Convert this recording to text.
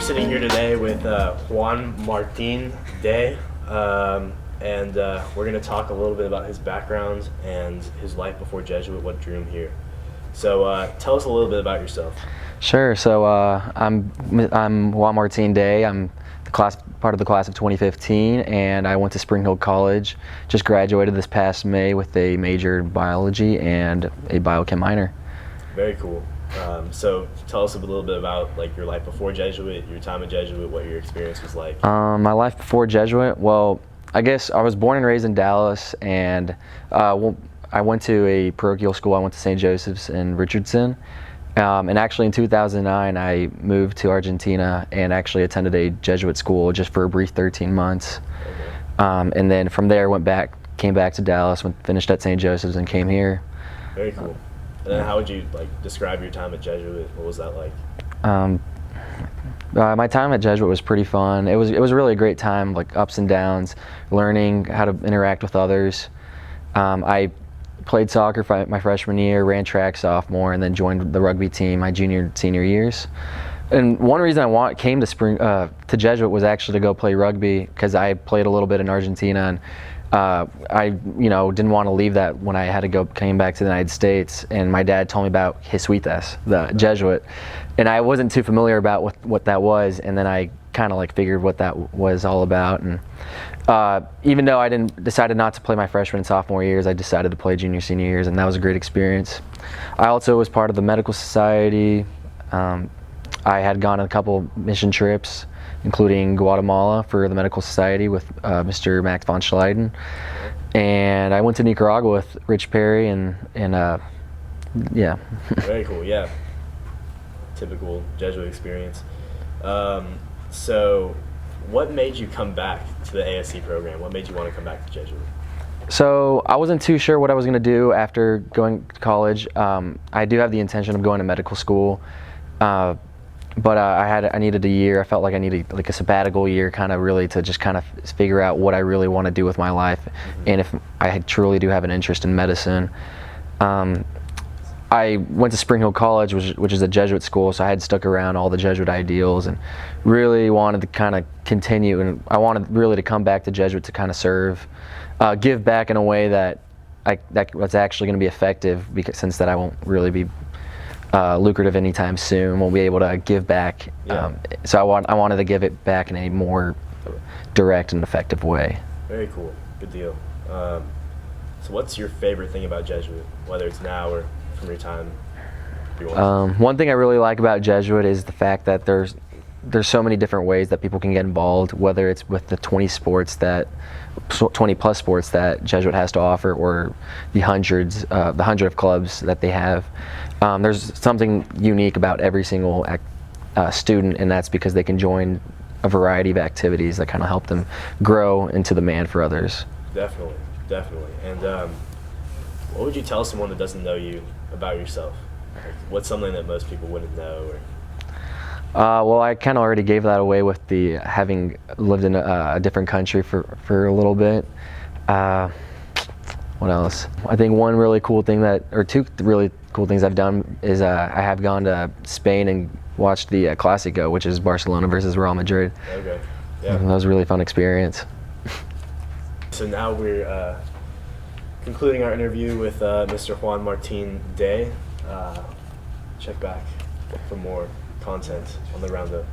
sitting here today with Juan Martin Day, and we're going to talk a little bit about his background and his life before Jesuit, what drew him here. So tell us a little bit about yourself. Sure. So I'm Juan Martin Day. I'm part of the class of 2015, and I went to Spring Hill College. Just graduated this past May with a major in biology and a biochem minor. Very cool. So tell us a little bit about like your life before Jesuit, your time at Jesuit, what your experience was like. My life before Jesuit, well, I guess I was born and raised in Dallas, and I went to a parochial school. I went to St. Joseph's in Richardson. And actually in 2009, I moved to Argentina and actually attended a Jesuit school just for a brief 13 months. Okay. And then from there, came back to Dallas, finished at St. Joseph's, and came here. Very cool. And then how would you describe your time at Jesuit? What was that like? My time at Jesuit was pretty fun. It was really a great time, like ups and downs, learning how to interact with others. I played soccer my freshman year, ran track sophomore, and then joined the rugby team my junior and senior years. And one reason I came to Jesuit was actually to go play rugby, because I played a little bit in Argentina, and I didn't want to leave that when I came back to the United States. And my dad told me about Jesuitas, the Jesuit, and I wasn't too familiar about what that was. And then I kind of figured what that was all about. And even though I decided not to play my freshman and sophomore years, I decided to play junior, senior years, and that was a great experience. I also was part of the medical society. I had gone on a couple mission trips, including Guatemala for the medical society with Mr. Max von Schleiden. And I went to Nicaragua with Rich Perry, and yeah. Very cool, yeah. Typical Jesuit experience. So what made you come back to the ASC program? What made you want to come back to Jesuit? So I wasn't too sure what I was going to do after going to college. I do have the intention of going to medical school. But I needed a year. I felt like I needed a sabbatical year, to figure out what I really want to do with my life, and if I truly do have an interest in medicine. I went to Spring Hill College, which is a Jesuit school, so I had stuck around all the Jesuit ideals and really wanted to continue, and I wanted really to come back to Jesuit to serve, give back in a way that was actually going to be effective, since that I won't really be lucrative anytime soon. Won't be able to give back. Yeah. So I wanted to give it back in a more direct and effective way. Very cool. Good deal. So what's your favorite thing about Jesuit, whether it's now or from your time? One thing I really like about Jesuit is the fact that there's so many different ways that people can get involved, whether it's with the 20 plus sports that Jesuit has to offer, or the hundred of clubs that they have. There's something unique about every single student, and that's because they can join a variety of activities that help them grow into the man for others. Definitely. And what would you tell someone that doesn't know you about yourself? What's something that most people wouldn't know? Well, I already gave that away with the having lived in a different country for a little bit. What else? I think one really cool thing two really cool things I've done is I have gone to Spain and watched the Clásico, which is Barcelona versus Real Madrid. Okay. Yeah. And that was a really fun experience. So now we're concluding our interview with Mr. Juan Martin Day. Check back for more content on the Roundup.